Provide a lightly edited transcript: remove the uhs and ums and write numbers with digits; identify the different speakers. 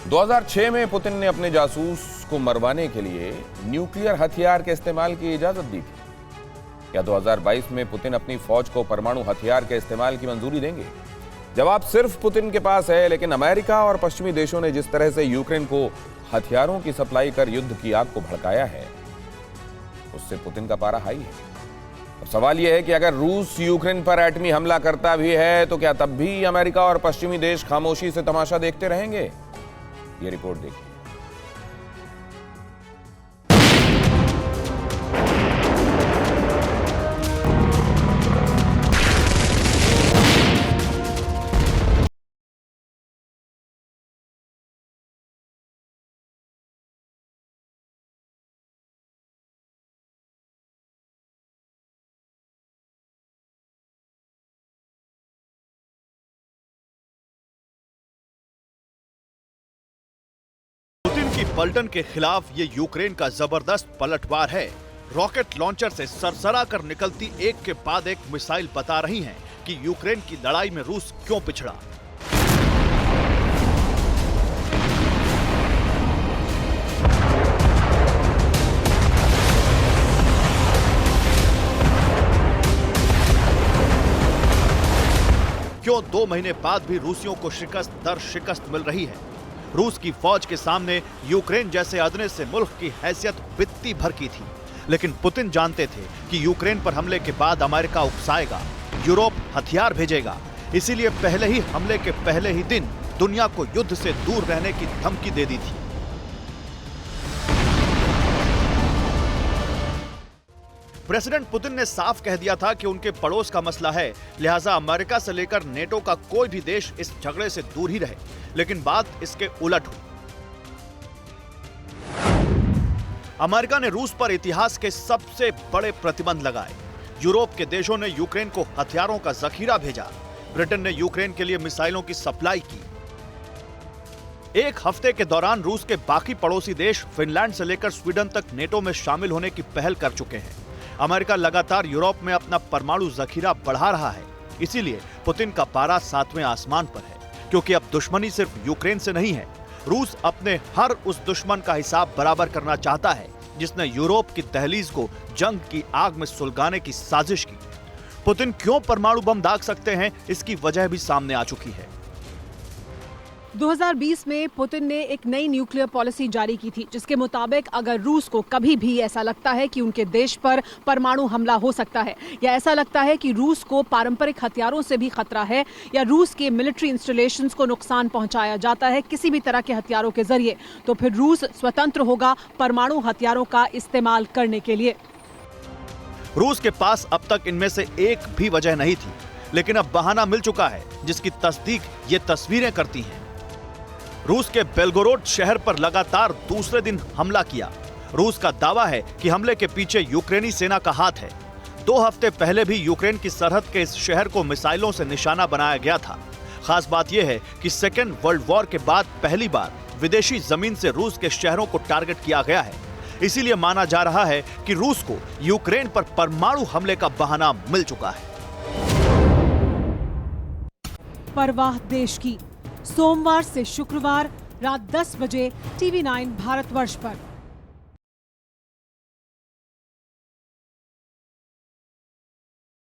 Speaker 1: 2006 में पुतिन ने अपने जासूस को मरवाने के लिए न्यूक्लियर हथियार के इस्तेमाल की इजाजत दी थी। क्या 2022 में पुतिन अपनी फौज को परमाणु हथियार के इस्तेमाल की मंजूरी देंगे? जवाब सिर्फ पुतिन के पास है, लेकिन अमेरिका और पश्चिमी देशों ने जिस तरह से यूक्रेन को हथियारों की सप्लाई कर युद्ध की आग को भड़काया है, उससे पुतिन का पारा हाई है। अब सवाल यह है कि अगर रूस यूक्रेन पर एटमी हमला करता भी है तो क्या तब भी अमेरिका और पश्चिमी देश खामोशी से तमाशा देखते रहेंगे? ये रिपोर्ट देखिए।
Speaker 2: पुतिन की पलटन के खिलाफ ये यूक्रेन का जबरदस्त पलटवार है। रॉकेट लॉन्चर से सरसरा कर निकलती एक के बाद एक मिसाइल बता रही हैं कि यूक्रेन की लड़ाई में रूस क्यों पिछड़ा। क्यों 2 महीने बाद भी रूसियों को शिकस्त दर शिकस्त मिल रही है। रूस की फौज के सामने यूक्रेन जैसे अदने से मुल्क की हैसियत बित्ती भर की थी, लेकिन पुतिन जानते थे कि यूक्रेन पर हमले के बाद अमेरिका उकसाएगा, यूरोप हथियार भेजेगा। इसीलिए पहले ही हमले के पहले ही दिन दुनिया को युद्ध से दूर रहने की धमकी दे दी थी। प्रेसिडेंट पुतिन ने साफ कह दिया था कि उनके पड़ोस का मसला है, लिहाजा अमेरिका से लेकर नेटो का कोई भी देश इस झगड़े से दूर ही रहे। लेकिन बात इसके उलट हुई। अमेरिका ने रूस पर इतिहास के सबसे बड़े प्रतिबंध लगाए। यूरोप के देशों ने यूक्रेन को हथियारों का जखीरा भेजा। ब्रिटेन ने यूक्रेन के लिए मिसाइलों की सप्लाई की। एक हफ्ते के दौरान रूस के बाकी पड़ोसी देश फिनलैंड से लेकर स्वीडन तक नेटो में शामिल होने की पहल कर चुके हैं। अमेरिका लगातार यूरोप में अपना परमाणु जखीरा बढ़ा रहा है। इसीलिए पुतिन का पारा 7वें आसमान पर है, क्योंकि अब दुश्मनी सिर्फ यूक्रेन से नहीं है। रूस अपने हर उस दुश्मन का हिसाब बराबर करना चाहता है जिसने यूरोप की दहलीज को जंग की आग में सुलगाने की साजिश की। पुतिन क्यों परमाणु बम दाग सकते हैं, इसकी वजह भी सामने आ चुकी है।
Speaker 3: 2020 में पुतिन ने एक नई न्यूक्लियर पॉलिसी जारी की थी, जिसके मुताबिक अगर रूस को कभी भी ऐसा लगता है कि उनके देश पर परमाणु हमला हो सकता है, या ऐसा लगता है कि रूस को पारंपरिक हथियारों से भी खतरा है, या रूस के मिलिट्री इंस्टॉलेशंस को नुकसान पहुंचाया जाता है किसी भी तरह के हथियारों के जरिए, तो फिर रूस स्वतंत्र होगा परमाणु हथियारों का इस्तेमाल करने के लिए।
Speaker 2: रूस के पास अब तक इनमें से एक भी वजह नहीं थी, लेकिन अब बहाना मिल चुका है जिसकी तस्दीक ये तस्वीरें करती हैं। रूस के बेलगोरोड शहर पर लगातार दूसरे दिन हमला किया। रूस का दावा है कि हमले के पीछे यूक्रेनी सेना का हाथ है। 2 हफ्ते पहले भी यूक्रेन की सरहद के इस शहर को मिसाइलों से निशाना बनाया गया था। खास बात यह है कि सेकेंड वर्ल्ड वॉर के बाद पहली बार विदेशी जमीन से रूस के शहरों को टारगेट किया गया है। इसीलिए माना जा रहा है कि रूस को यूक्रेन पर परमाणु हमले का बहाना मिल चुका है।
Speaker 3: परवाह देश की, सोमवार से शुक्रवार रात 10 बजे TV9 भारतवर्ष पर।